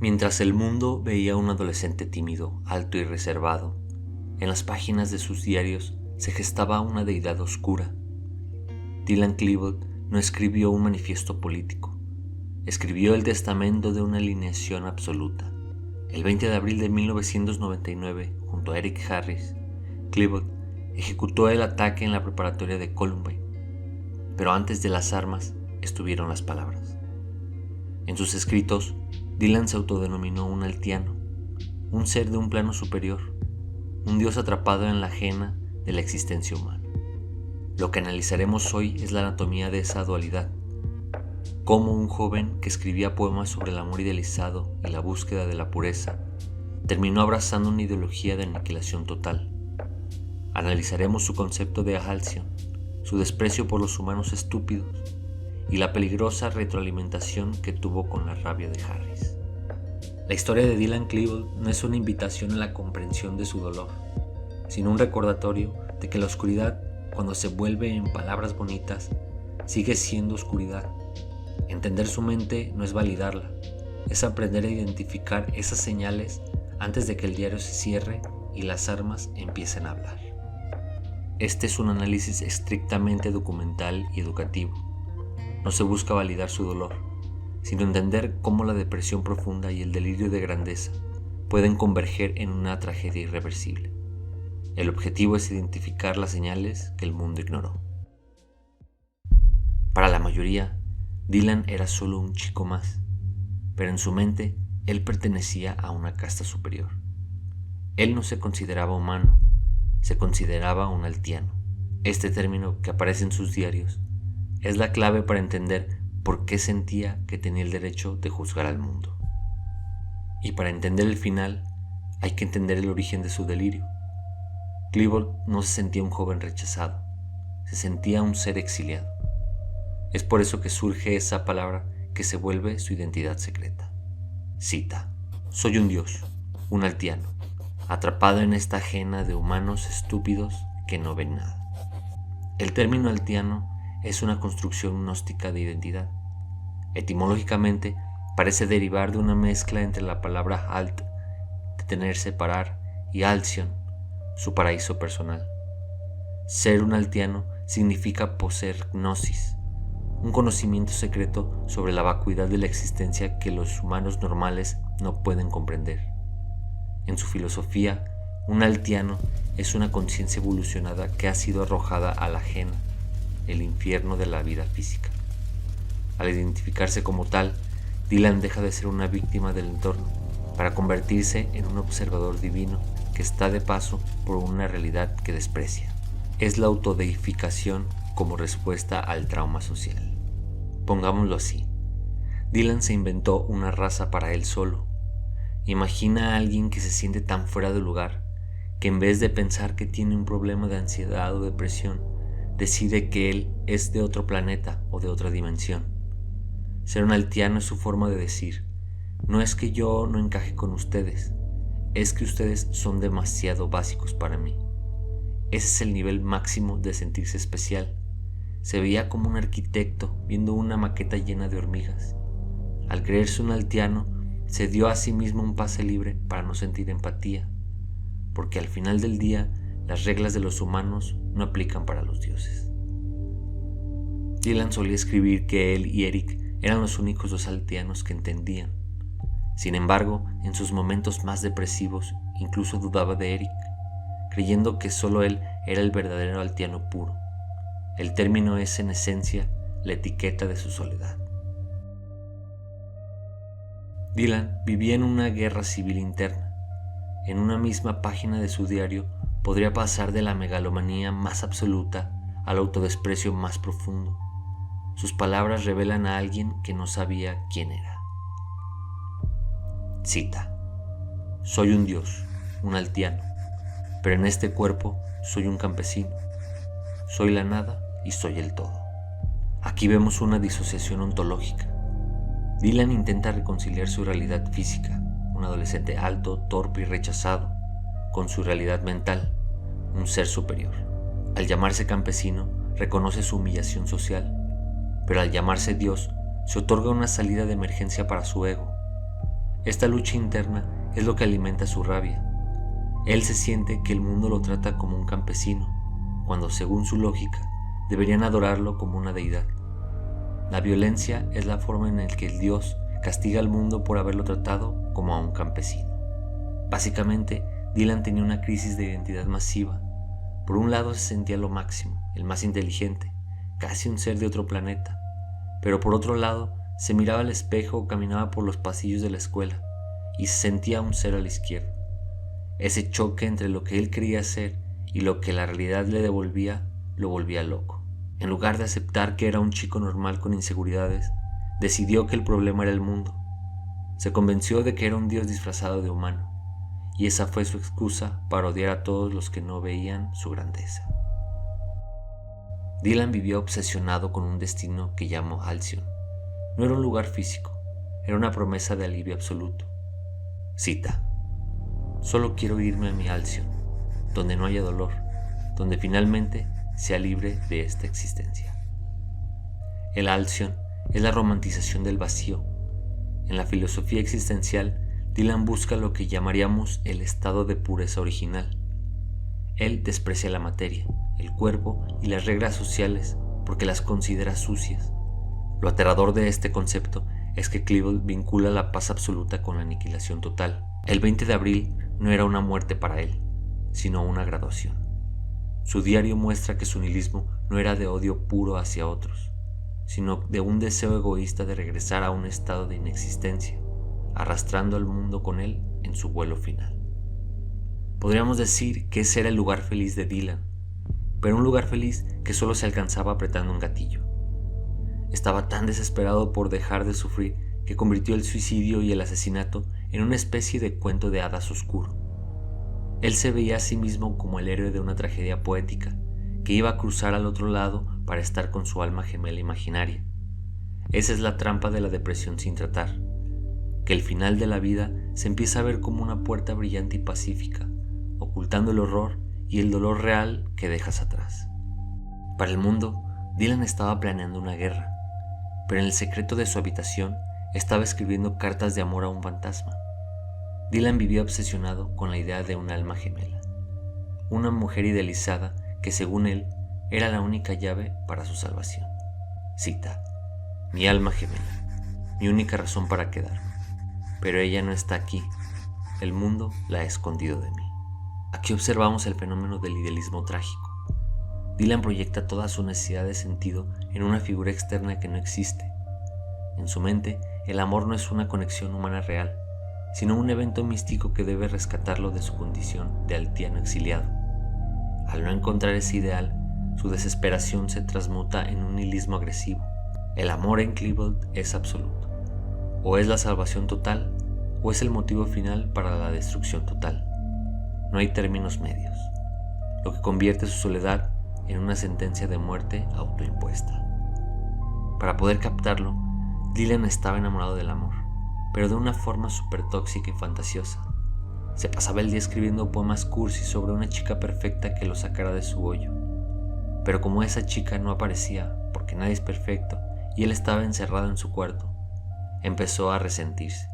Mientras el mundo veía a un adolescente tímido, alto y reservado, en las páginas de sus diarios se gestaba una deidad oscura. Dylan Klebold no escribió un manifiesto político, escribió el testamento de una alineación absoluta. El 20 de abril de 1999, junto a Eric Harris, Klebold ejecutó el ataque en la preparatoria de Columbine, pero antes de las armas estuvieron las palabras. En sus escritos, Dylan se autodenominó un altiano, un ser de un plano superior, un dios atrapado en la ajena de la existencia humana. Lo que analizaremos hoy es la anatomía de esa dualidad, cómo un joven que escribía poemas sobre el amor idealizado y la búsqueda de la pureza terminó abrazando una ideología de aniquilación total. Analizaremos su concepto de Halcyon, su desprecio por los humanos estúpidos y la peligrosa retroalimentación que tuvo con la rabia de Harris. La historia de Dylan Klebold no es una invitación a la comprensión de su dolor, sino un recordatorio de que la oscuridad, cuando se vuelve en palabras bonitas, sigue siendo oscuridad. Entender su mente no es validarla, es aprender a identificar esas señales antes de que el diario se cierre y las armas empiecen a hablar. Este es un análisis estrictamente documental y educativo. No se busca validar su dolor, sino entender cómo la depresión profunda y el delirio de grandeza pueden converger en una tragedia irreversible. El objetivo es identificar las señales que el mundo ignoró. Para la mayoría, Dylan era solo un chico más, pero en su mente él pertenecía a una casta superior. Él no se consideraba humano, se consideraba un altiano. Este término, que aparece en sus diarios, es la clave para entender por qué sentía que tenía el derecho de juzgar al mundo. Y para entender el final, hay que entender el origen de su delirio. Klebold no se sentía un joven rechazado, se sentía un ser exiliado. Es por eso que surge esa palabra que se vuelve su identidad secreta. Cita: soy un dios, un altiano, atrapado en esta ajena de humanos estúpidos que no ven nada. El término altiano es una construcción gnóstica de identidad. Etimológicamente, parece derivar de una mezcla entre la palabra alt, detener, separar, y alcyon, su paraíso personal. Ser un altiano significa poseer gnosis, un conocimiento secreto sobre la vacuidad de la existencia que los humanos normales no pueden comprender. En su filosofía, un altiano es una conciencia evolucionada que ha sido arrojada a la ajena, el infierno de la vida física. Al identificarse como tal, Dylan deja de ser una víctima del entorno para convertirse en un observador divino que está de paso por una realidad que desprecia. Es la autodeificación como respuesta al trauma social. Pongámoslo así: Dylan se inventó una raza para él solo. Imagina a alguien que se siente tan fuera de lugar que en vez de pensar que tiene un problema de ansiedad o depresión, decide que él es de otro planeta o de otra dimensión. Ser un altiano es su forma de decir: no es que yo no encaje con ustedes, es que ustedes son demasiado básicos para mí. Ese es el nivel máximo de sentirse especial. Se veía como un arquitecto viendo una maqueta llena de hormigas. Al creerse un altiano, se dio a sí mismo un pase libre para no sentir empatía, porque al final del día las reglas de los humanos no aplican para los dioses. Dylan solía escribir que él y Eric eran los únicos dos altianos que entendían. Sin embargo, en sus momentos más depresivos, incluso dudaba de Eric, creyendo que solo él era el verdadero altiano puro. El término es, en esencia, la etiqueta de su soledad. Dylan vivía en una guerra civil interna. En una misma página de su diario podría pasar de la megalomanía más absoluta al autodesprecio más profundo. Sus palabras revelan a alguien que no sabía quién era. Cita: soy un dios, un altiano, pero en este cuerpo soy un campesino. Soy la nada y soy el todo. Aquí vemos una disociación ontológica. Dylan intenta reconciliar su realidad física, un adolescente alto, torpe y rechazado, con su realidad mental, un ser superior. Al llamarse campesino, reconoce su humillación social, pero al llamarse Dios, se otorga una salida de emergencia para su ego. Esta lucha interna es lo que alimenta su rabia. Él se siente que el mundo lo trata como un campesino, cuando según su lógica deberían adorarlo como una deidad. La violencia es la forma en la que el Dios castiga al mundo por haberlo tratado como a un campesino. Básicamente, Dylan tenía una crisis de identidad masiva. Por un lado se sentía lo máximo, el más inteligente, casi un ser de otro planeta, pero por otro lado se miraba al espejo o caminaba por los pasillos de la escuela y se sentía un ser a la izquierda. Ese choque entre lo que él creía ser y lo que la realidad le devolvía lo volvía loco. En lugar de aceptar que era un chico normal con inseguridades, decidió que el problema era el mundo. Se convenció de que era un dios disfrazado de humano, y esa fue su excusa para odiar a todos los que no veían su grandeza. Dylan vivió obsesionado con un destino que llamó Halcyon. No era un lugar físico, era una promesa de alivio absoluto. Cita: solo quiero irme a mi Halcyon, donde no haya dolor, donde finalmente sea libre de esta existencia. El Halcyon es la romantización del vacío. En la filosofía existencial, Dylan busca lo que llamaríamos el estado de pureza original. Él desprecia la materia, el cuerpo y las reglas sociales porque las considera sucias. Lo aterrador de este concepto es que Klebold vincula la paz absoluta con la aniquilación total. El 20 de abril no era una muerte para él, sino una graduación. Su diario muestra que su nihilismo no era de odio puro hacia otros, sino de un deseo egoísta de regresar a un estado de inexistencia, arrastrando al mundo con él en su vuelo final. Podríamos decir que ese era el lugar feliz de Dylan, pero un lugar feliz que solo se alcanzaba apretando un gatillo. Estaba tan desesperado por dejar de sufrir que convirtió el suicidio y el asesinato en una especie de cuento de hadas oscuro. Él se veía a sí mismo como el héroe de una tragedia poética que iba a cruzar al otro lado para estar con su alma gemela imaginaria. Esa es la trampa de la depresión sin tratar, que el final de la vida se empieza a ver como una puerta brillante y pacífica, ocultando el horror y el dolor real que dejas atrás. Para el mundo, Dylan estaba planeando una guerra, pero en el secreto de su habitación estaba escribiendo cartas de amor a un fantasma. Dylan vivía obsesionado con la idea de un alma gemela, una mujer idealizada que según él era la única llave para su salvación. Cita: mi alma gemela, mi única razón para quedarme, pero ella no está aquí, el mundo la ha escondido de mí. Aquí observamos el fenómeno del idealismo trágico. Dylan proyecta toda su necesidad de sentido en una figura externa que no existe. En su mente, el amor no es una conexión humana real, sino un evento místico que debe rescatarlo de su condición de altiano exiliado. Al no encontrar ese ideal, su desesperación se transmuta en un nihilismo agresivo. El amor en Klebold es absoluto. O es la salvación total, o es el motivo final para la destrucción total. No hay términos medios, lo que convierte su soledad en una sentencia de muerte autoimpuesta. Para poder captarlo, Dylan estaba enamorado del amor, pero de una forma súper tóxica y fantasiosa. Se pasaba el día escribiendo poemas cursi sobre una chica perfecta que lo sacara de su hoyo. Pero como esa chica no aparecía, porque nadie es perfecto, y él estaba encerrado en su cuarto, empezó a resentirse.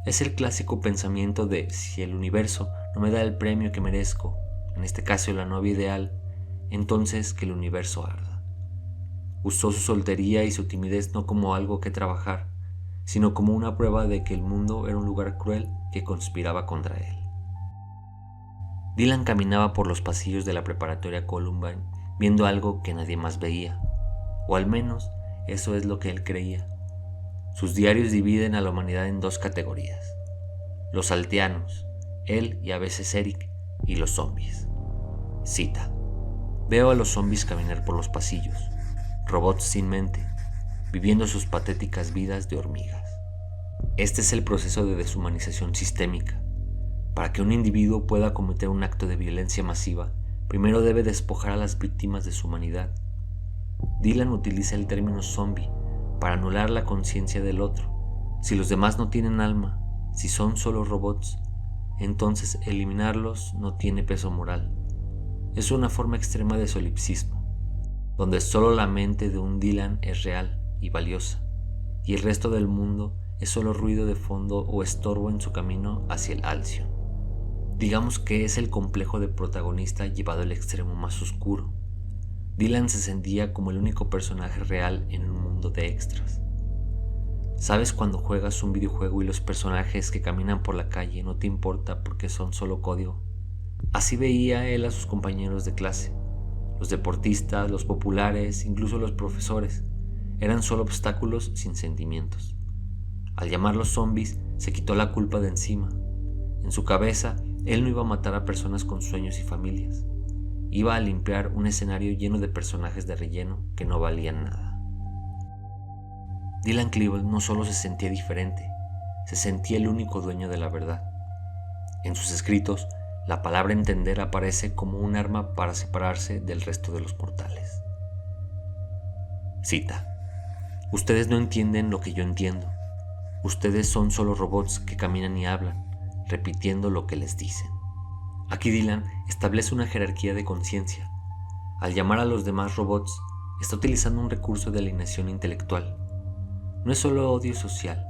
Es el clásico pensamiento de: si el universo no me da el premio que merezco, en este caso la novia ideal, entonces que el universo arda. Usó su soltería y su timidez no como algo que trabajar, sino como una prueba de que el mundo era un lugar cruel que conspiraba contra él. Dylan caminaba por los pasillos de la preparatoria Columbine viendo algo que nadie más veía, o al menos eso es lo que él creía. Sus diarios dividen a la humanidad en dos categorías: los alteanos, él y a veces Eric, y los zombies. Cita: veo a los zombies caminar por los pasillos, robots sin mente, viviendo sus patéticas vidas de hormigas. Este es el proceso de deshumanización sistémica. Para que un individuo pueda cometer un acto de violencia masiva, primero debe despojar a las víctimas de su humanidad. Dylan utiliza el término zombie para anular la conciencia del otro. Si los demás no tienen alma, si son solo robots, entonces eliminarlos no tiene peso moral. Es una forma extrema de solipsismo, donde solo la mente de un Dylan es real y valiosa, y el resto del mundo es solo ruido de fondo o estorbo en su camino hacia el Halcyon. Digamos que es el complejo de protagonista llevado al extremo más oscuro. Dylan se sentía como el único personaje real en un mundo de extras. ¿Sabes cuando juegas un videojuego y los personajes que caminan por la calle no te importa porque son solo código? Así veía él a sus compañeros de clase. Los deportistas, los populares, incluso los profesores, eran solo obstáculos sin sentimientos. Al llamarlos zombies, se quitó la culpa de encima. En su cabeza, él no iba a matar a personas con sueños y familias. Iba a limpiar un escenario lleno de personajes de relleno que no valían nada. Dylan Klebold no solo se sentía diferente, se sentía el único dueño de la verdad. En sus escritos, la palabra entender aparece como un arma para separarse del resto de los mortales. Cita: ustedes no entienden lo que yo entiendo. Ustedes son solo robots que caminan y hablan, repitiendo lo que les dicen. Aquí Dylan establece una jerarquía de conciencia. Al llamar a los demás robots, está utilizando un recurso de alienación intelectual. No es solo odio social,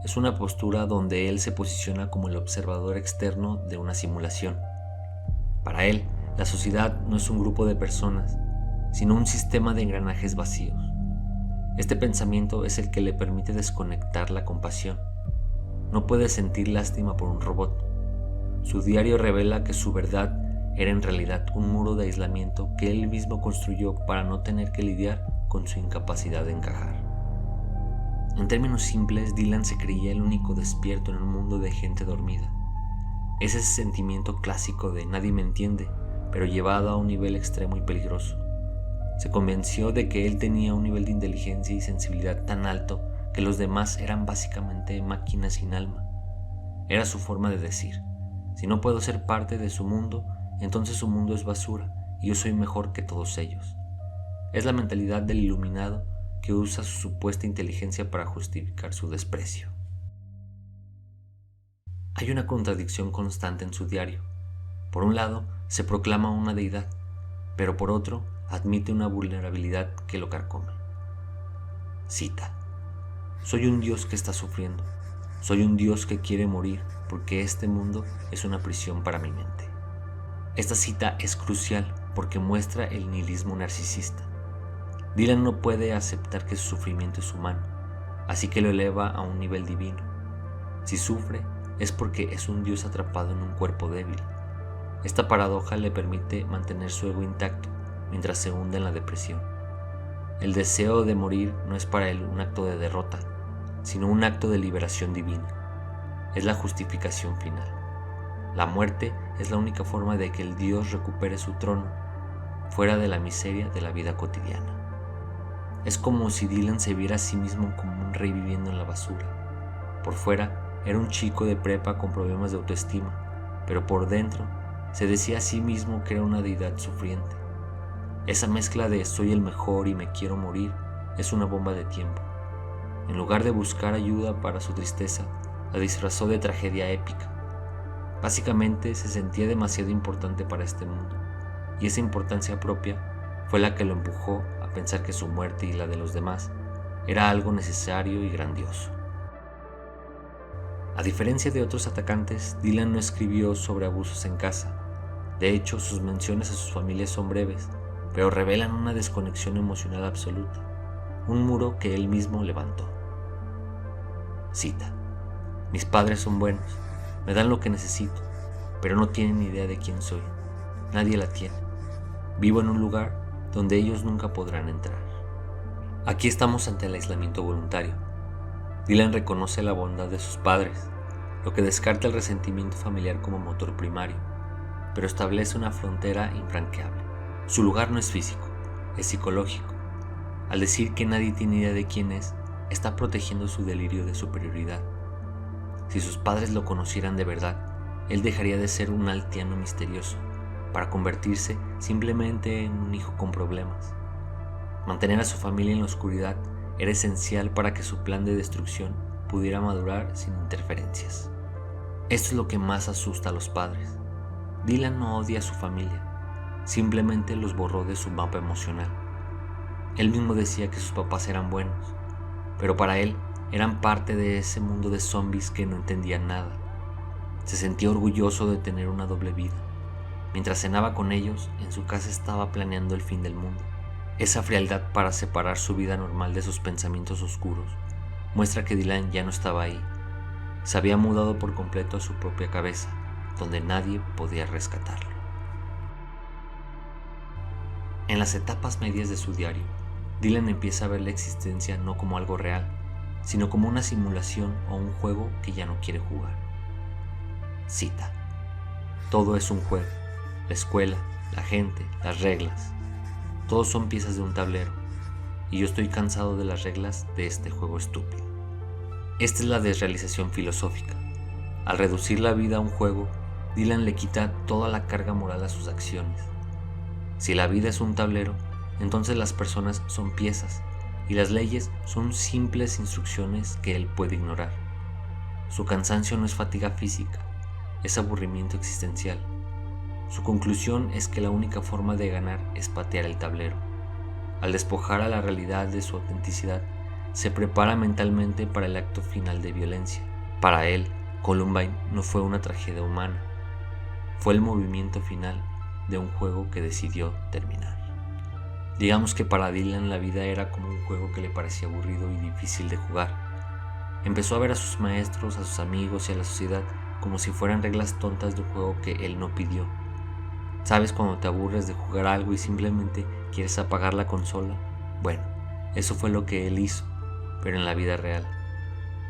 es una postura donde él se posiciona como el observador externo de una simulación. Para él, la sociedad no es un grupo de personas, sino un sistema de engranajes vacíos. Este pensamiento es el que le permite desconectar la compasión. No puede sentir lástima por un robot. Su diario revela que su verdad era en realidad un muro de aislamiento que él mismo construyó para no tener que lidiar con su incapacidad de encajar. En términos simples, Dylan se creía el único despierto en un mundo de gente dormida. Es ese sentimiento clásico de nadie me entiende, pero llevado a un nivel extremo y peligroso. Se convenció de que él tenía un nivel de inteligencia y sensibilidad tan alto que los demás eran básicamente máquinas sin alma. Era su forma de decir: si no puedo ser parte de su mundo, entonces su mundo es basura y yo soy mejor que todos ellos. Es la mentalidad del iluminado que usa su supuesta inteligencia para justificar su desprecio. Hay una contradicción constante en su diario. Por un lado, se proclama una deidad, pero por otro, admite una vulnerabilidad que lo carcome. Cita: soy un Dios que está sufriendo. Soy un Dios que quiere morir porque este mundo es una prisión para mi mente. Esta cita es crucial porque muestra el nihilismo narcisista. Dylan no puede aceptar que su sufrimiento es humano, así que lo eleva a un nivel divino. Si sufre, es porque es un Dios atrapado en un cuerpo débil. Esta paradoja le permite mantener su ego intacto mientras se hunde en la depresión. El deseo de morir no es para él un acto de derrota, sino un acto de liberación divina. Es la justificación final. La muerte es la única forma de que el Dios recupere su trono, fuera de la miseria de la vida cotidiana. Es como si Dylan se viera a sí mismo como un rey viviendo en la basura. Por fuera era un chico de prepa con problemas de autoestima, pero por dentro se decía a sí mismo que era una deidad sufriente. Esa mezcla de soy el mejor y me quiero morir es una bomba de tiempo. En lugar de buscar ayuda para su tristeza, la disfrazó de tragedia épica. Básicamente se sentía demasiado importante para este mundo, y esa importancia propia fue la que lo empujó a pensar que su muerte y la de los demás era algo necesario y grandioso. A diferencia de otros atacantes, Dylan no escribió sobre abusos en casa. De hecho, sus menciones a sus familias son breves, pero revelan una desconexión emocional absoluta, un muro que él mismo levantó. Cita: mis padres son buenos, me dan lo que necesito, pero no tienen ni idea de quién soy. Nadie la tiene. Vivo en un lugar donde ellos nunca podrán entrar. Aquí estamos ante el aislamiento voluntario. Dylan reconoce la bondad de sus padres, lo que descarta el resentimiento familiar como motor primario, pero establece una frontera infranqueable. Su lugar no es físico, es psicológico. Al decir que nadie tiene idea de quién es, está protegiendo su delirio de superioridad. Si sus padres lo conocieran de verdad, él dejaría de ser un altiano misterioso, para convertirse simplemente en un hijo con problemas. Mantener a su familia en la oscuridad era esencial para que su plan de destrucción pudiera madurar sin interferencias. Esto es lo que más asusta a los padres. Dylan no odia a su familia, simplemente los borró de su mapa emocional. Él mismo decía que sus papás eran buenos, pero para él eran parte de ese mundo de zombies que no entendían nada. Se sentía orgulloso de tener una doble vida. Mientras cenaba con ellos, en su casa estaba planeando el fin del mundo. Esa frialdad para separar su vida normal de sus pensamientos oscuros muestra que Dylan ya no estaba ahí. Se había mudado por completo a su propia cabeza, donde nadie podía rescatarlo. En las etapas medias de su diario, Dylan empieza a ver la existencia no como algo real, sino como una simulación o un juego que ya no quiere jugar. Cita: todo es un juego, la escuela, la gente, las reglas, todos son piezas de un tablero, y yo estoy cansado de las reglas de este juego estúpido. Esta es la desrealización filosófica. Al reducir la vida a un juego, Dylan le quita toda la carga moral a sus acciones. Si la vida es un tablero, entonces las personas son piezas y las leyes son simples instrucciones que él puede ignorar. Su cansancio no es fatiga física, es aburrimiento existencial. Su conclusión es que la única forma de ganar es patear el tablero. Al despojar a la realidad de su autenticidad, se prepara mentalmente para el acto final de violencia. Para él, Columbine no fue una tragedia humana, fue el movimiento final de un juego que decidió terminar. Digamos que para Dylan la vida era como un juego que le parecía aburrido y difícil de jugar. Empezó a ver a sus maestros, a sus amigos y a la sociedad como si fueran reglas tontas de un juego que él no pidió. ¿Sabes cuando te aburres de jugar algo y simplemente quieres apagar la consola? Bueno, eso fue lo que él hizo, pero en la vida real.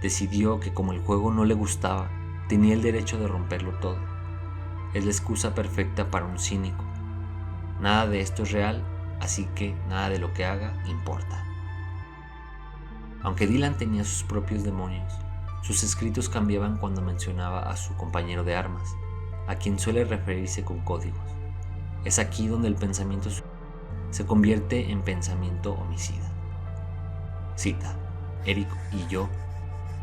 Decidió que como el juego no le gustaba, tenía el derecho de romperlo todo. Es la excusa perfecta para un cínico. Nada de esto es real, así que nada de lo que haga importa. Aunque Dylan tenía sus propios demonios, sus escritos cambiaban cuando mencionaba a su compañero de armas, a quien suele referirse con códigos. Es aquí donde el pensamiento se convierte en pensamiento homicida. Cita: Eric y yo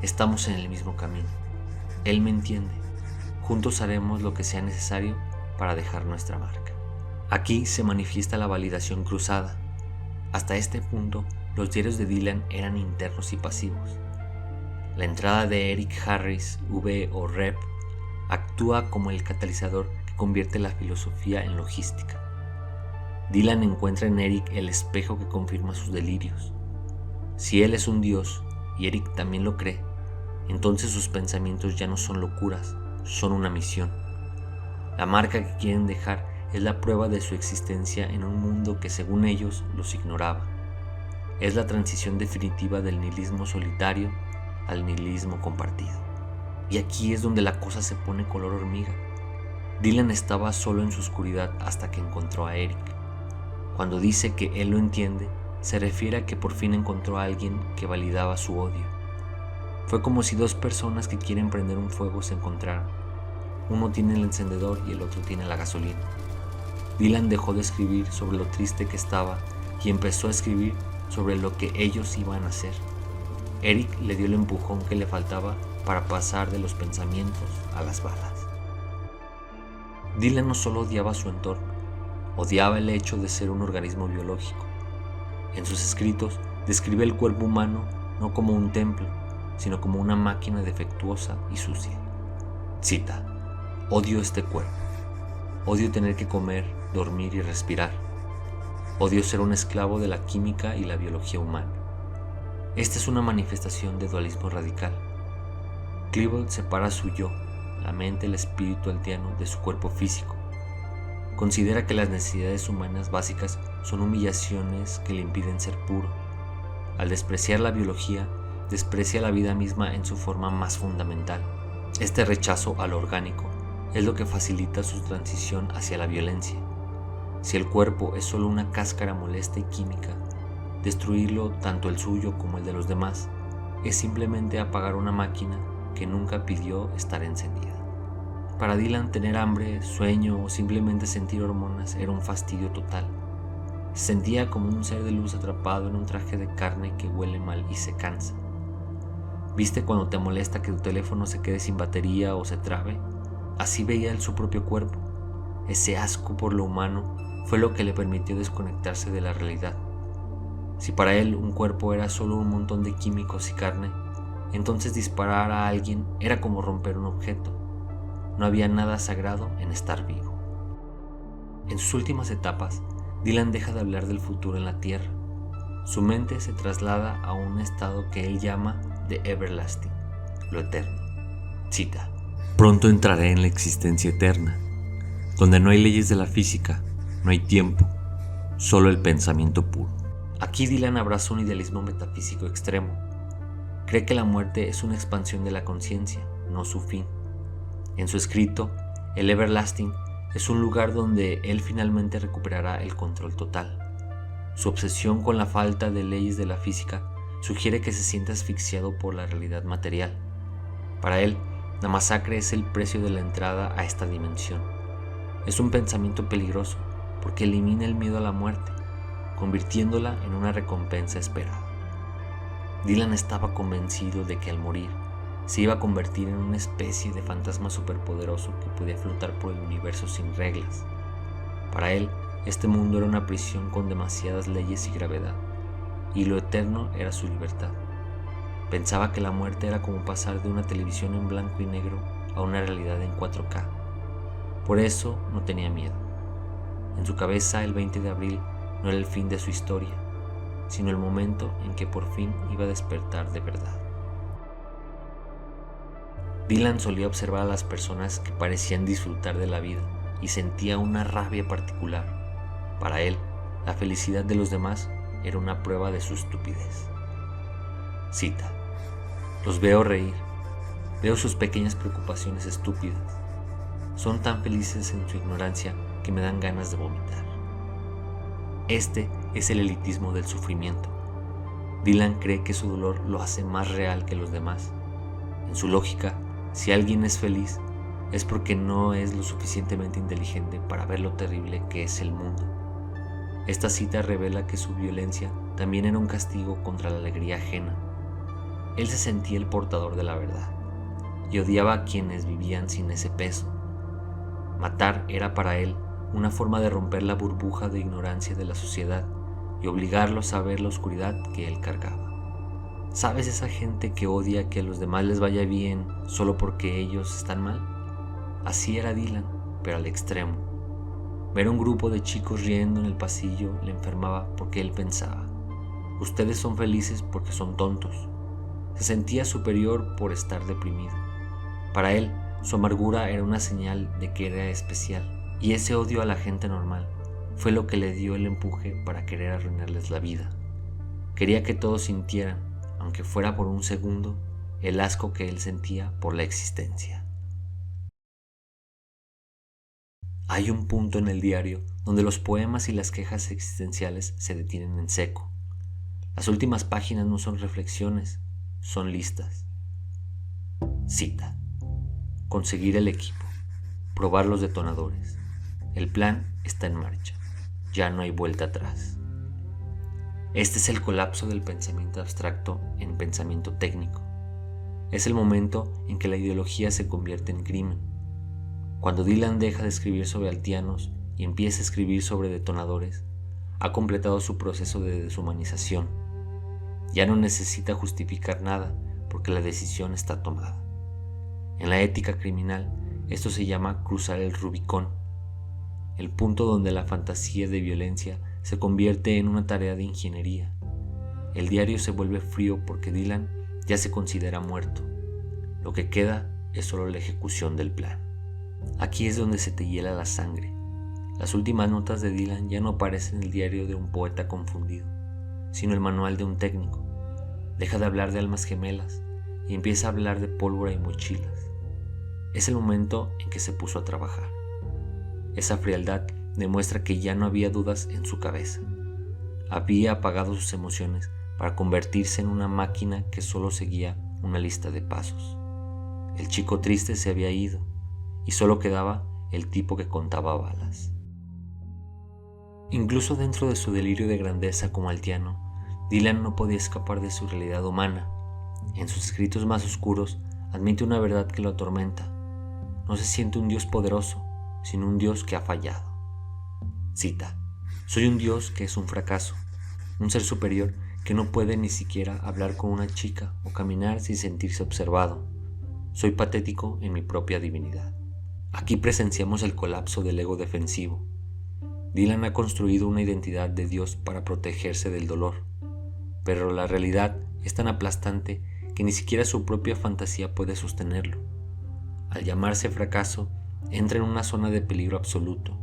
estamos en el mismo camino. Él me entiende. Juntos haremos lo que sea necesario para dejar nuestra marca. Aquí se manifiesta la validación cruzada. Hasta este punto, los diarios de Dylan eran internos y pasivos. La entrada de Eric Harris, V o Rep, actúa como el catalizador que convierte la filosofía en logística. Dylan encuentra en Eric el espejo que confirma sus delirios. Si él es un dios y Eric también lo cree, entonces sus pensamientos ya no son locuras, son una misión. La marca que quieren dejar es la prueba de su existencia en un mundo que según ellos los ignoraba. Es la transición definitiva del nihilismo solitario al nihilismo compartido. Y aquí es donde la cosa se pone color hormiga. Dylan estaba solo en su oscuridad hasta que encontró a Eric. Cuando dice que él lo entiende, se refiere a que por fin encontró a alguien que validaba su odio. Fue como si dos personas que quieren prender un fuego se encontraran. Uno tiene el encendedor y el otro tiene la gasolina. Dylan dejó de escribir sobre lo triste que estaba y empezó a escribir sobre lo que ellos iban a hacer. Eric le dio el empujón que le faltaba para pasar de los pensamientos a las balas. Dylan no solo odiaba su entorno, odiaba el hecho de ser un organismo biológico. En sus escritos describe el cuerpo humano no como un templo, sino como una máquina defectuosa y sucia. Cita: odio este cuerpo. Odio tener que comer, dormir y respirar. Odio ser un esclavo de la química y la biología humana. Esta es una manifestación de dualismo radical. Klebold separa su yo, la mente, el espíritu altiano, de su cuerpo físico. Considera que las necesidades humanas básicas son humillaciones que le impiden ser puro. Al despreciar la biología, desprecia la vida misma en su forma más fundamental. Este rechazo a lo orgánico es lo que facilita su transición hacia la violencia. Si el cuerpo es solo una cáscara molesta y química, destruirlo, tanto el suyo como el de los demás, es simplemente apagar una máquina que nunca pidió estar encendida. Para Dylan, tener hambre, sueño o simplemente sentir hormonas era un fastidio total. Se sentía como un ser de luz atrapado en un traje de carne que huele mal y se cansa. ¿Viste cuando te molesta que tu teléfono se quede sin batería o se trabe? Así veía él su propio cuerpo. Ese asco por lo humano fue lo que le permitió desconectarse de la realidad. Si para él un cuerpo era solo un montón de químicos y carne, entonces disparar a alguien era como romper un objeto. No había nada sagrado en estar vivo. En sus últimas etapas, Dylan deja de hablar del futuro en la Tierra. Su mente se traslada a un estado que él llama The Everlasting, lo eterno. Cita: "Pronto entraré en la existencia eterna, donde no hay leyes de la física, no hay tiempo, solo el pensamiento puro". Aquí Dylan abraza un idealismo metafísico extremo. Cree que la muerte es una expansión de la conciencia, no su fin. En su escrito, el Everlasting es un lugar donde él finalmente recuperará el control total. Su obsesión con la falta de leyes de la física sugiere que se siente asfixiado por la realidad material. Para él, la masacre es el precio de la entrada a esta dimensión. Es un pensamiento peligroso porque elimina el miedo a la muerte, convirtiéndola en una recompensa esperada. Dylan estaba convencido de que al morir se iba a convertir en una especie de fantasma superpoderoso que podía flotar por el universo sin reglas. Para él, este mundo era una prisión con demasiadas leyes y gravedad, y lo eterno era su libertad. Pensaba que la muerte era como pasar de una televisión en blanco y negro a una realidad en 4K. Por eso no tenía miedo. En su cabeza, el 20 de abril no era el fin de su historia, sino el momento en que por fin iba a despertar de verdad. Dylan solía observar a las personas que parecían disfrutar de la vida y sentía una rabia particular. Para él, la felicidad de los demás era una prueba de su estupidez. Cita: "Los veo reír, veo sus pequeñas preocupaciones estúpidas. Son tan felices en su ignorancia que me dan ganas de vomitar". Este es el elitismo del sufrimiento. Dylan cree que su dolor lo hace más real que los demás. En su lógica, si alguien es feliz, es porque no es lo suficientemente inteligente para ver lo terrible que es el mundo. Esta cita revela que su violencia también era un castigo contra la alegría ajena. Él se sentía el portador de la verdad y odiaba a quienes vivían sin ese peso. Matar era para él una forma de romper la burbuja de ignorancia de la sociedad y obligarlos a ver la oscuridad que él cargaba. ¿Sabes esa gente que odia que a los demás les vaya bien solo porque ellos están mal? Así era Dylan, pero al extremo. Ver a un grupo de chicos riendo en el pasillo le enfermaba porque él pensaba: ustedes son felices porque son tontos. Se sentía superior por estar deprimido. Para él, su amargura era una señal de que era especial. Y ese odio a la gente normal fue lo que le dio el empuje para querer arruinarles la vida. Quería que todos sintieran, aunque fuera por un segundo, el asco que él sentía por la existencia. Hay un punto en el diario donde los poemas y las quejas existenciales se detienen en seco. Las últimas páginas no son reflexiones, son listas. Cita: "Conseguir el equipo, probar los detonadores. El plan está en marcha, ya no hay vuelta atrás". Este es el colapso del pensamiento abstracto en pensamiento técnico. Es el momento en que la ideología se convierte en crimen. Cuando Dylan deja de escribir sobre altianos y empieza a escribir sobre detonadores, ha completado su proceso de deshumanización. Ya no necesita justificar nada porque la decisión está tomada. En la ética criminal, esto se llama cruzar el Rubicón, el punto donde la fantasía de violencia se convierte en una tarea de ingeniería. El diario se vuelve frío porque Dylan ya se considera muerto. Lo que queda es solo la ejecución del plan. Aquí es donde se te hiela la sangre. Las últimas notas de Dylan ya no parecen el diario de un poeta confundido, sino el manual de un técnico. Deja de hablar de almas gemelas y empieza a hablar de pólvora y mochilas. Es el momento en que se puso a trabajar. Esa frialdad demuestra que ya no había dudas en su cabeza. Había apagado sus emociones para convertirse en una máquina que solo seguía una lista de pasos. El chico triste se había ido y solo quedaba el tipo que contaba balas. Incluso dentro de su delirio de grandeza como altiano, Dylan no podía escapar de su realidad humana. En sus escritos más oscuros admite una verdad que lo atormenta. No se siente un Dios poderoso, sino un Dios que ha fallado. Cita: "Soy un Dios que es un fracaso, un ser superior que no puede ni siquiera hablar con una chica o caminar sin sentirse observado. Soy patético en mi propia divinidad. Aquí presenciamos el colapso del ego defensivo. Dylan ha construido una identidad de Dios para protegerse del dolor, pero la realidad es tan aplastante que ni siquiera su propia fantasía puede sostenerlo. Al llamarse fracaso, entra en una zona de peligro absoluto.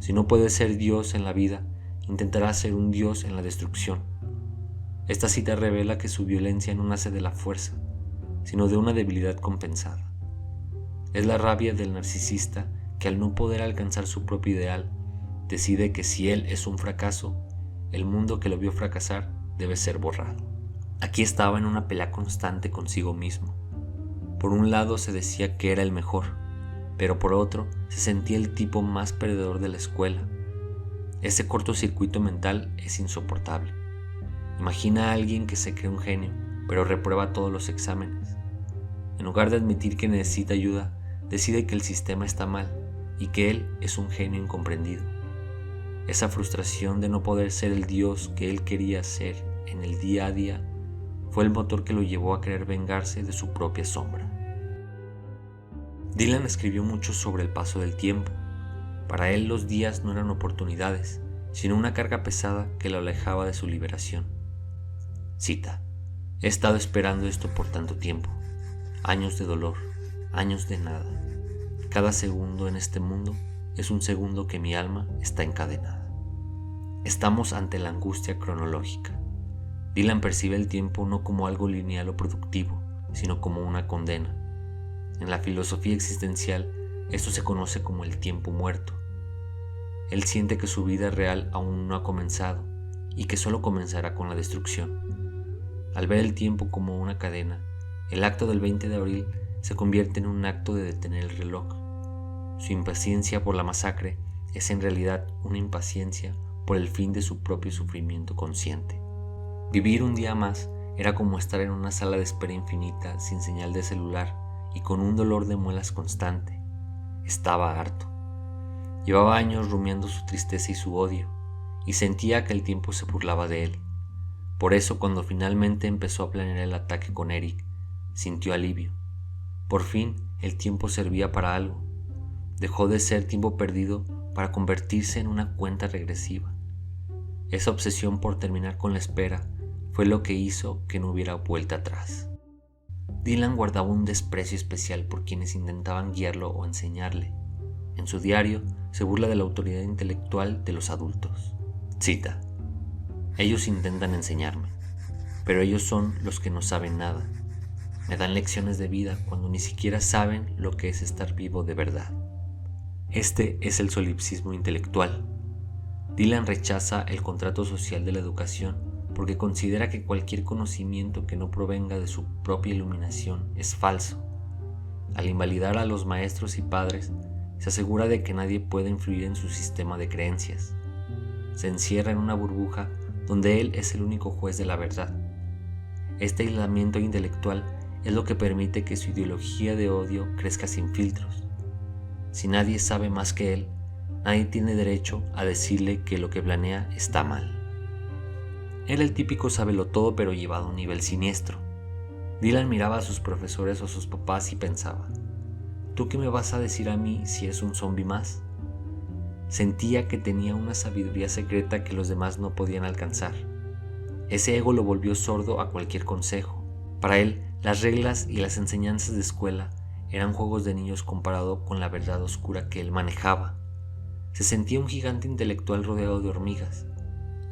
Si no puede ser Dios en la vida, intentará ser un Dios en la destrucción. Esta cita revela que su violencia no nace de la fuerza, sino de una debilidad compensada. Es la rabia del narcisista que al no poder alcanzar su propio ideal, decide que si él es un fracaso, el mundo que lo vio fracasar debe ser borrado. Aquí estaba en una pelea constante consigo mismo. Por un lado se decía que era el mejor, pero por otro se sentía el tipo más perdedor de la escuela. Ese cortocircuito mental es insoportable. Imagina a alguien que se cree un genio, pero reprueba todos los exámenes. En lugar de admitir que necesita ayuda, decide que el sistema está mal y que él es un genio incomprendido. Esa frustración de no poder ser el Dios que él quería ser en el día a día fue el motor que lo llevó a querer vengarse de su propia sombra. Dylan escribió mucho sobre el paso del tiempo. Para él los días no eran oportunidades, sino una carga pesada que lo alejaba de su liberación. Cita: he estado esperando esto por tanto tiempo, años de dolor, años de nada. Cada segundo en este mundo es un segundo que mi alma está encadenada. Estamos ante la angustia cronológica. Dylan percibe el tiempo no como algo lineal o productivo, sino como una condena. En la filosofía existencial, esto se conoce como el tiempo muerto. Él siente que su vida real aún no ha comenzado y que solo comenzará con la destrucción. Al ver el tiempo como una cadena, el acto del 20 de abril se convierte en un acto de detener el reloj. Su impaciencia por la masacre es en realidad una impaciencia por el fin de su propio sufrimiento consciente. Vivir un día más era como estar en una sala de espera infinita sin señal de celular y con un dolor de muelas constante. Estaba harto. Llevaba años rumiando su tristeza y su odio, y sentía que el tiempo se burlaba de él. Por eso, cuando finalmente empezó a planear el ataque con Eric, sintió alivio. Por fin, el tiempo servía para algo. Dejó de ser tiempo perdido para convertirse en una cuenta regresiva. Esa obsesión por terminar con la espera fue lo que hizo que no hubiera vuelta atrás. Dylan guardaba un desprecio especial por quienes intentaban guiarlo o enseñarle. En su diario se burla de la autoridad intelectual de los adultos. Cita: ellos intentan enseñarme, pero ellos son los que no saben nada. Me dan lecciones de vida cuando ni siquiera saben lo que es estar vivo de verdad. Este es el solipsismo intelectual. Dylan rechaza el contrato social de la educación porque considera que cualquier conocimiento que no provenga de su propia iluminación es falso. Al invalidar a los maestros y padres, se asegura de que nadie puede influir en su sistema de creencias. Se encierra en una burbuja donde él es el único juez de la verdad. Este aislamiento intelectual es lo que permite que su ideología de odio crezca sin filtros. Si nadie sabe más que él, nadie tiene derecho a decirle que lo que planea está mal. Era el típico sabelotodo pero llevado a un nivel siniestro. Dylan miraba a sus profesores o a sus papás y pensaba: ¿tú qué me vas a decir a mí si eres un zombi más? Sentía que tenía una sabiduría secreta que los demás no podían alcanzar. Ese ego lo volvió sordo a cualquier consejo. Para él, las reglas y las enseñanzas de escuela eran juegos de niños comparado con la verdad oscura que él manejaba. Se sentía un gigante intelectual rodeado de hormigas,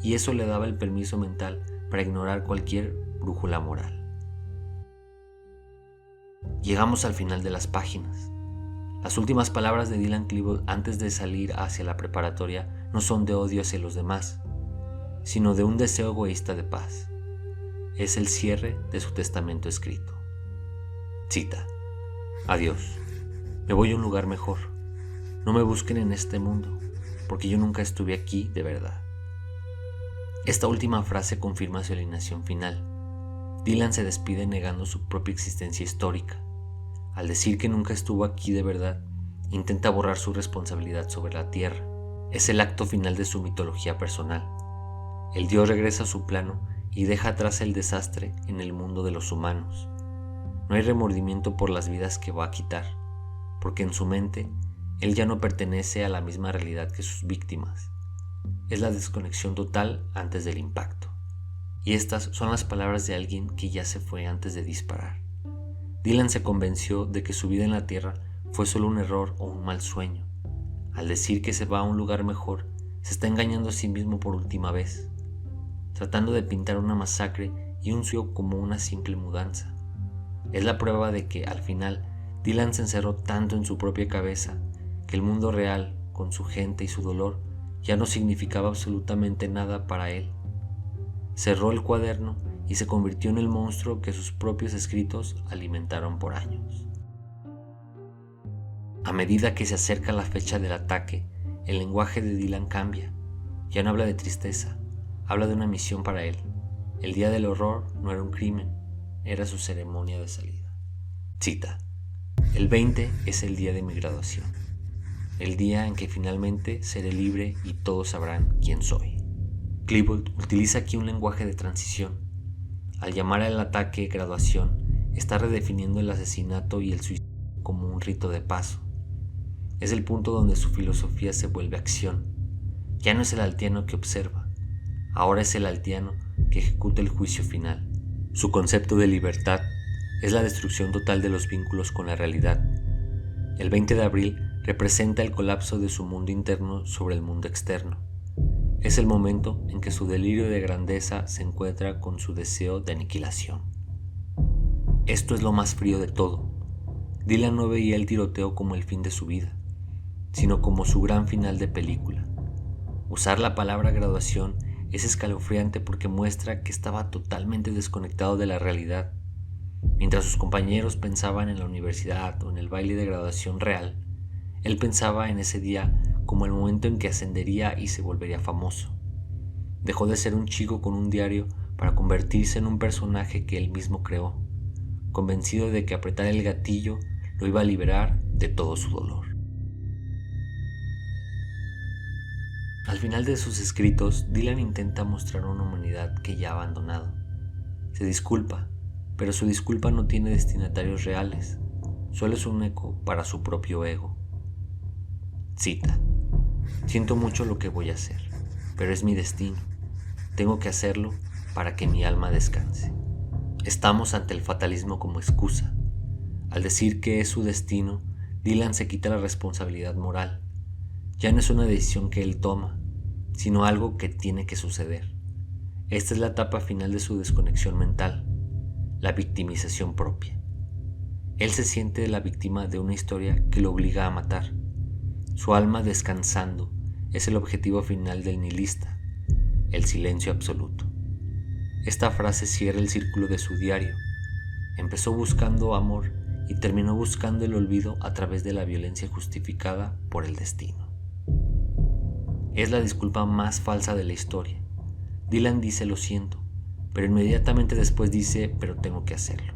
y eso le daba el permiso mental para ignorar cualquier brújula moral. Llegamos al final de las páginas. Las últimas palabras de Dylan Klebold antes de salir hacia la preparatoria no son de odio hacia los demás, sino de un deseo egoísta de paz. Es el cierre de su testamento escrito. Cita: adiós, me voy a un lugar mejor. No me busquen en este mundo, porque yo nunca estuve aquí de verdad. Esta última frase confirma su alineación final. Dylan se despide negando su propia existencia histórica. Al decir que nunca estuvo aquí de verdad, intenta borrar su responsabilidad sobre la tierra. Es el acto final de su mitología personal. El dios regresa a su plano y deja atrás el desastre en el mundo de los humanos. No hay remordimiento por las vidas que va a quitar, porque en su mente él ya no pertenece a la misma realidad que sus víctimas. Es la desconexión total antes del impacto. Y estas son las palabras de alguien que ya se fue antes de disparar. Dylan se convenció de que su vida en la Tierra fue solo un error o un mal sueño. Al decir que se va a un lugar mejor, se está engañando a sí mismo por última vez, tratando de pintar una masacre y un suicidio como una simple mudanza. Es la prueba de que, al final, Dylan se encerró tanto en su propia cabeza que el mundo real, con su gente y su dolor, ya no significaba absolutamente nada para él. Cerró el cuaderno y se convirtió en el monstruo que sus propios escritos alimentaron por años. A medida que se acerca la fecha del ataque, el lenguaje de Dylan cambia. Ya no habla de tristeza, habla de una misión para él. El día del horror no era un crimen, era su ceremonia de salida. Cita: el 20 es el día de mi graduación, el día en que finalmente seré libre y todos sabrán quién soy. Klebold utiliza aquí un lenguaje de transición. Al llamar al ataque graduación, está redefiniendo el asesinato y el suicidio como un rito de paso. Es el punto donde su filosofía se vuelve acción. Ya no es el altiano que observa, ahora es el altiano que ejecuta el juicio final. Su concepto de libertad es la destrucción total de los vínculos con la realidad. El 20 de abril representa el colapso de su mundo interno sobre el mundo externo. Es el momento en que su delirio de grandeza se encuentra con su deseo de aniquilación. Esto es lo más frío de todo. Dylan no veía el tiroteo como el fin de su vida, sino como su gran final de película. Usar la palabra graduación es escalofriante porque muestra que estaba totalmente desconectado de la realidad. Mientras sus compañeros pensaban en la universidad o en el baile de graduación real, él pensaba en ese día como el momento en que ascendería y se volvería famoso. Dejó de ser un chico con un diario para convertirse en un personaje que él mismo creó, convencido de que apretar el gatillo lo iba a liberar de todo su dolor. Al final de sus escritos, Dylan intenta mostrar una humanidad que ya ha abandonado. Se disculpa, pero su disculpa no tiene destinatarios reales, solo es un eco para su propio ego. Cita: siento mucho lo que voy a hacer, pero es mi destino. Tengo que hacerlo para que mi alma descanse. Estamos ante el fatalismo como excusa. Al decir que es su destino, Dylan se quita la responsabilidad moral. Ya no es una decisión que él toma, sino algo que tiene que suceder. Esta es la etapa final de su desconexión mental, la victimización propia. Él se siente la víctima de una historia que lo obliga a matar. Su alma descansando es el objetivo final del nihilista, el silencio absoluto. Esta frase cierra el círculo de su diario. Empezó buscando amor y terminó buscando el olvido a través de la violencia justificada por el destino. Es la disculpa más falsa de la historia. Dylan dice lo siento, pero inmediatamente después dice pero tengo que hacerlo.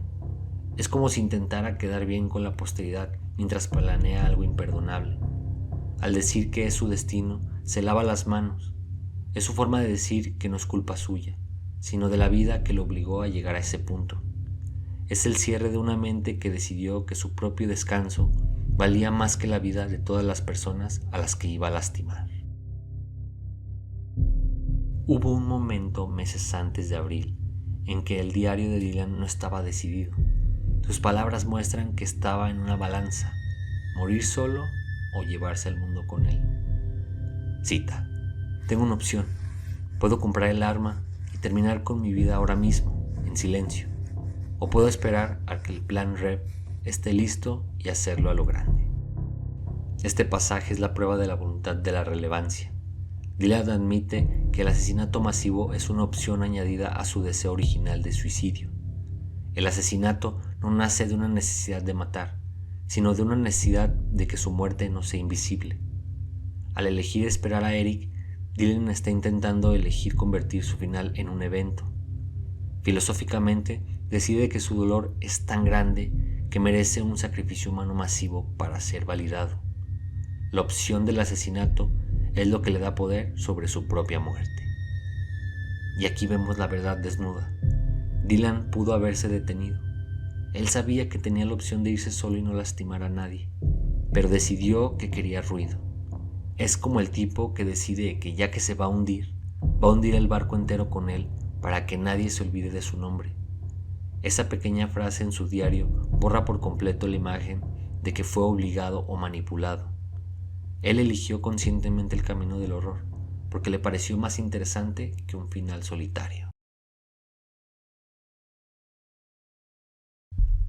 Es como si intentara quedar bien con la posteridad mientras planea algo imperdonable. Al decir que es su destino, se lava las manos. Es su forma de decir que no es culpa suya, sino de la vida que lo obligó a llegar a ese punto. Es el cierre de una mente que decidió que su propio descanso valía más que la vida de todas las personas a las que iba a lastimar. Hubo un momento meses antes de abril en que el diario de Dylan no estaba decidido. Sus palabras muestran que estaba en una balanza, morir solo o llevarse al mundo con él. Cita: tengo una opción, puedo comprar el arma y terminar con mi vida ahora mismo, en silencio, o puedo esperar a que el plan REP esté listo y hacerlo a lo grande. Este pasaje es la prueba de la voluntad de la relevancia. Dylan admite que el asesinato masivo es una opción añadida a su deseo original de suicidio. El asesinato no nace de una necesidad de matar, sino de una necesidad de que su muerte no sea invisible. Al elegir esperar a Eric, Dylan está intentando elegir convertir su final en un evento. Filosóficamente, decide que su dolor es tan grande que merece un sacrificio humano masivo para ser validado. La opción del asesinato es lo que le da poder sobre su propia muerte. y aquí vemos la verdad desnuda. Dylan pudo haberse detenido. Él sabía que tenía la opción de irse solo y no lastimar a nadie, pero decidió que quería ruido. Es como el tipo que decide que ya que se va a hundir el barco entero con él para que nadie se olvide de su nombre. Esa pequeña frase en su diario borra por completo la imagen de que fue obligado o manipulado. Él eligió conscientemente el camino del horror, porque le pareció más interesante que un final solitario.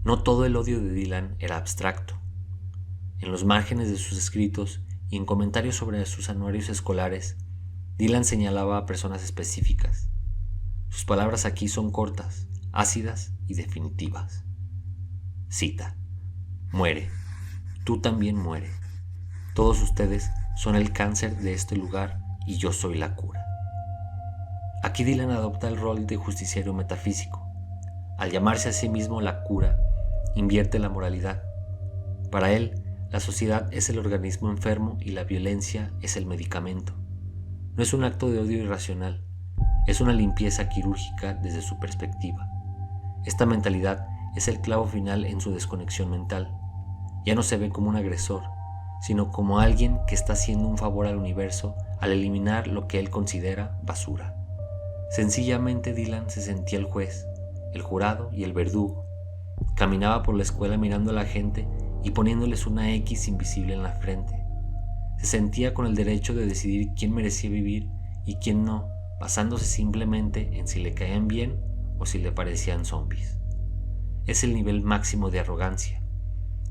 No todo el odio de Dylan era abstracto. En los márgenes de sus escritos y en comentarios sobre sus anuarios escolares, Dylan señalaba a personas específicas. Sus palabras aquí son cortas, ácidas y definitivas. Cita: muere, tú también muere. Todos ustedes son el cáncer de este lugar y yo soy la cura. Aquí Dylan adopta el rol de justiciero metafísico. Al llamarse a sí mismo la cura, invierte la moralidad. Para él, la sociedad es el organismo enfermo y la violencia es el medicamento. No es un acto de odio irracional, es una limpieza quirúrgica desde su perspectiva. Esta mentalidad es el clavo final en su desconexión mental. Ya no se ve como un agresor, sino como alguien que está haciendo un favor al universo al eliminar lo que él considera basura. Sencillamente Dylan se sentía el juez, el jurado y el verdugo. Caminaba por la escuela mirando a la gente y poniéndoles una X invisible en la frente. Se sentía con el derecho de decidir quién merecía vivir y quién no, basándose simplemente en si le caían bien o si le parecían zombies. Es el nivel máximo de arrogancia.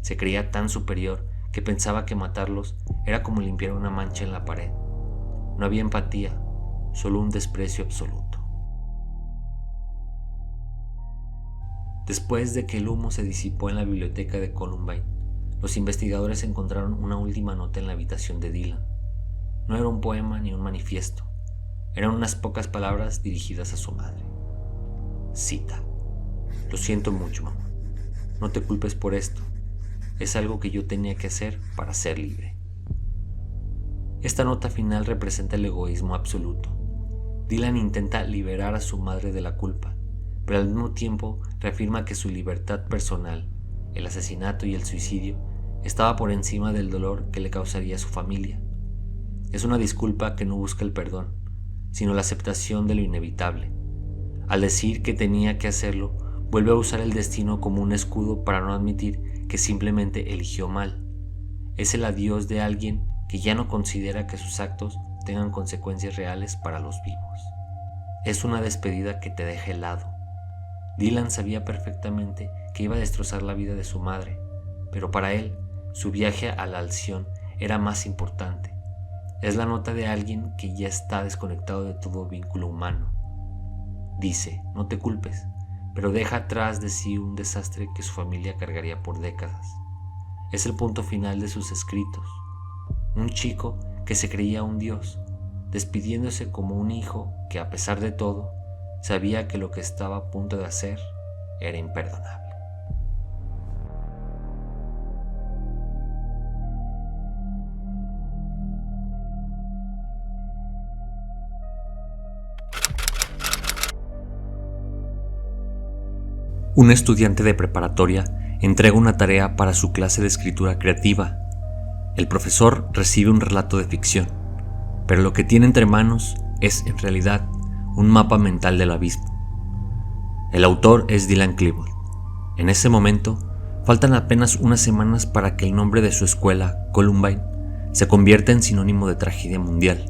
Se creía tan superior que pensaba que matarlos era como limpiar una mancha en la pared. No había empatía, solo un desprecio absoluto. Después de que el humo se disipó en la biblioteca de Columbine, los investigadores encontraron una última nota en la habitación de Dylan. No era un poema ni un manifiesto, eran unas pocas palabras dirigidas a su madre. Cita: lo siento mucho, mamá. No te culpes por esto. Es algo que yo tenía que hacer para ser libre. Esta nota final representa el egoísmo absoluto. Dylan intenta liberar a su madre de la culpa, pero al mismo tiempo reafirma que su libertad personal, el asesinato y el suicidio, estaba por encima del dolor que le causaría a su familia. Es una disculpa que no busca el perdón, sino la aceptación de lo inevitable. Al decir que tenía que hacerlo, vuelve a usar el destino como un escudo para no admitir que simplemente eligió mal. Es el adiós de alguien que ya no considera que sus actos tengan consecuencias reales para los vivos. Es una despedida que te deja helado. Dylan sabía perfectamente que iba a destrozar la vida de su madre, pero para él, su viaje a la Alción era más importante. Es la nota de alguien que ya está desconectado de todo vínculo humano. Dice: no te culpes, pero deja atrás de sí un desastre que su familia cargaría por décadas. Es el punto final de sus escritos. Un chico que se creía un dios, despidiéndose como un hijo que, a pesar de todo, sabía que lo que estaba a punto de hacer era imperdonable. Un estudiante de preparatoria entrega una tarea para su clase de escritura creativa. El profesor recibe un relato de ficción, pero lo que tiene entre manos es, en realidad, un mapa mental del abismo. El autor es Dylan Klebold. En ese momento, faltan apenas unas semanas para que el nombre de su escuela, Columbine, se convierta en sinónimo de tragedia mundial.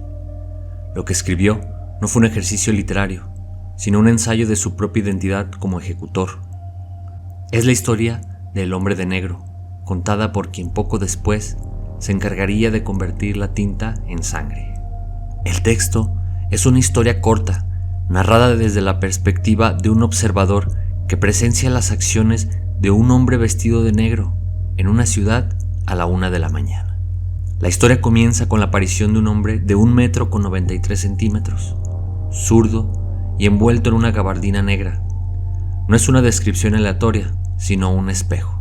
Lo que escribió no fue un ejercicio literario, sino un ensayo de su propia identidad como ejecutor. Es la historia del hombre de negro, contada por quien poco después se encargaría de convertir la tinta en sangre. El texto es una historia corta, narrada desde la perspectiva de un observador que presencia las acciones de un hombre vestido de negro en una ciudad a la 1 de la mañana. La historia comienza con la aparición de un hombre de 1,93 metros, zurdo y envuelto en una gabardina negra. No es una descripción aleatoria, sino un espejo.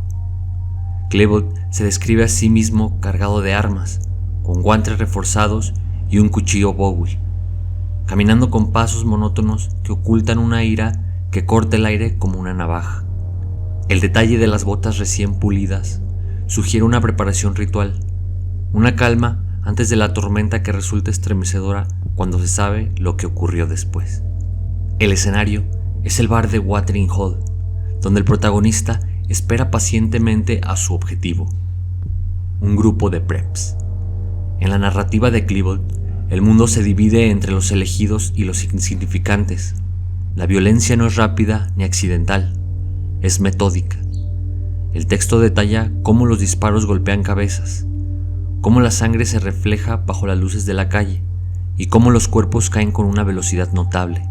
Klebold se describe a sí mismo cargado de armas, con guantes reforzados y un cuchillo Bowie. caminando con pasos monótonos que ocultan una ira que corta el aire como una navaja. El detalle de las botas recién pulidas sugiere una preparación ritual, una calma antes de la tormenta que resulta estremecedora cuando se sabe lo que ocurrió después. El escenario es el bar de Wuthering Hole, donde el protagonista espera pacientemente a su objetivo, un grupo de preps. En la narrativa de Klebold, el mundo se divide entre los elegidos y los insignificantes. La violencia no es rápida ni accidental, es metódica. El texto detalla cómo los disparos golpean cabezas, cómo la sangre se refleja bajo las luces de la calle y cómo los cuerpos caen con una velocidad notable.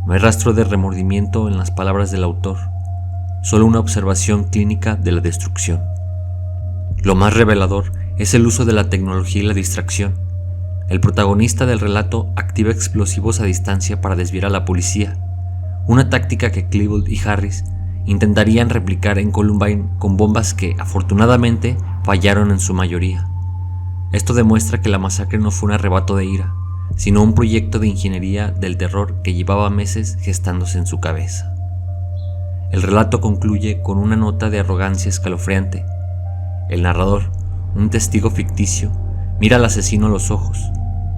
No hay rastro de remordimiento en las palabras del autor, solo una observación clínica de la destrucción. Lo más revelador es el uso de la tecnología y la distracción. El protagonista del relato activa explosivos a distancia para desviar a la policía, una táctica que Klebold y Harris intentarían replicar en Columbine con bombas que, afortunadamente, fallaron en su mayoría. Esto demuestra que la masacre no fue un arrebato de ira, sino un proyecto de ingeniería del terror que llevaba meses gestándose en su cabeza. El relato concluye con una nota de arrogancia escalofriante. El narrador, un testigo ficticio, mira al asesino a los ojos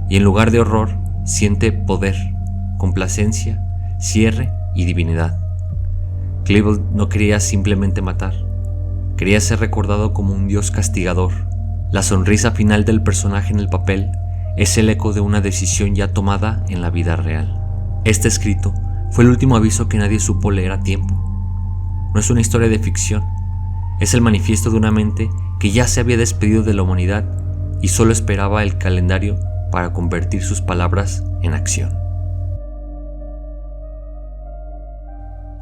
y en lugar de horror siente poder, complacencia, cierre y divinidad. Klebold no quería simplemente matar, quería ser recordado como un dios castigador. La sonrisa final del personaje en el papel es el eco de una decisión ya tomada en la vida real. Este escrito fue el último aviso que nadie supo leer a tiempo. No es una historia de ficción, es el manifiesto de una mente que ya se había despedido de la humanidad y solo esperaba el calendario para convertir sus palabras en acción.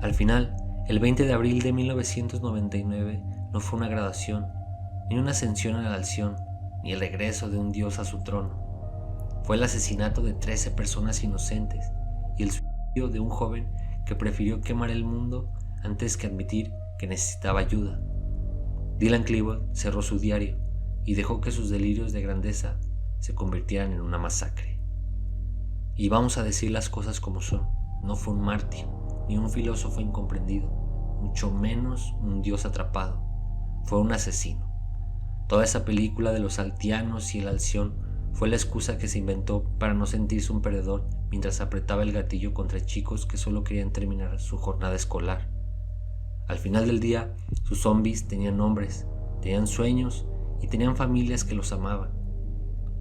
Al final, el 20 de abril de 1999 no fue una graduación, ni una ascensión a la alción, ni el regreso de un dios a su trono. Fue el asesinato de 13 personas inocentes y el suicidio de un joven que prefirió quemar el mundo antes que admitir que necesitaba ayuda. Dylan Klebold cerró su diario y dejó que sus delirios de grandeza se convirtieran en una masacre. Y vamos a decir las cosas como son, no fue un mártir, ni un filósofo incomprendido, mucho menos un dios atrapado, fue un asesino. Toda esa película de los altianos y el alción fue la excusa que se inventó para no sentirse un perdedor mientras apretaba el gatillo contra chicos que solo querían terminar su jornada escolar. Al final del día, sus zombies tenían nombres, tenían sueños y tenían familias que los amaban.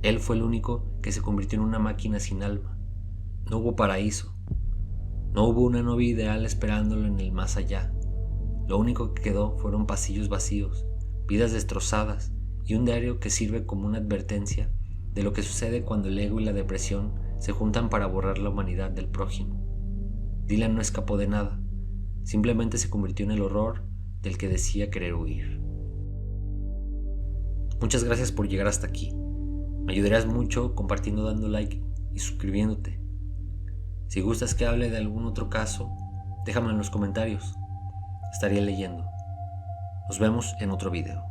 Él fue el único que se convirtió en una máquina sin alma. No hubo paraíso. No hubo una novia ideal esperándolo en el más allá. Lo único que quedó fueron pasillos vacíos, vidas destrozadas y un diario que sirve como una advertencia de lo que sucede cuando el ego y la depresión se juntan para borrar la humanidad del prójimo. Dylan no escapó de nada, simplemente se convirtió en el horror del que decía querer huir. Muchas gracias por llegar hasta aquí. Me ayudarías mucho compartiendo, dando like y suscribiéndote. Si gustas que hable de algún otro caso, déjame en los comentarios. Estaría leyendo. Nos vemos en otro video.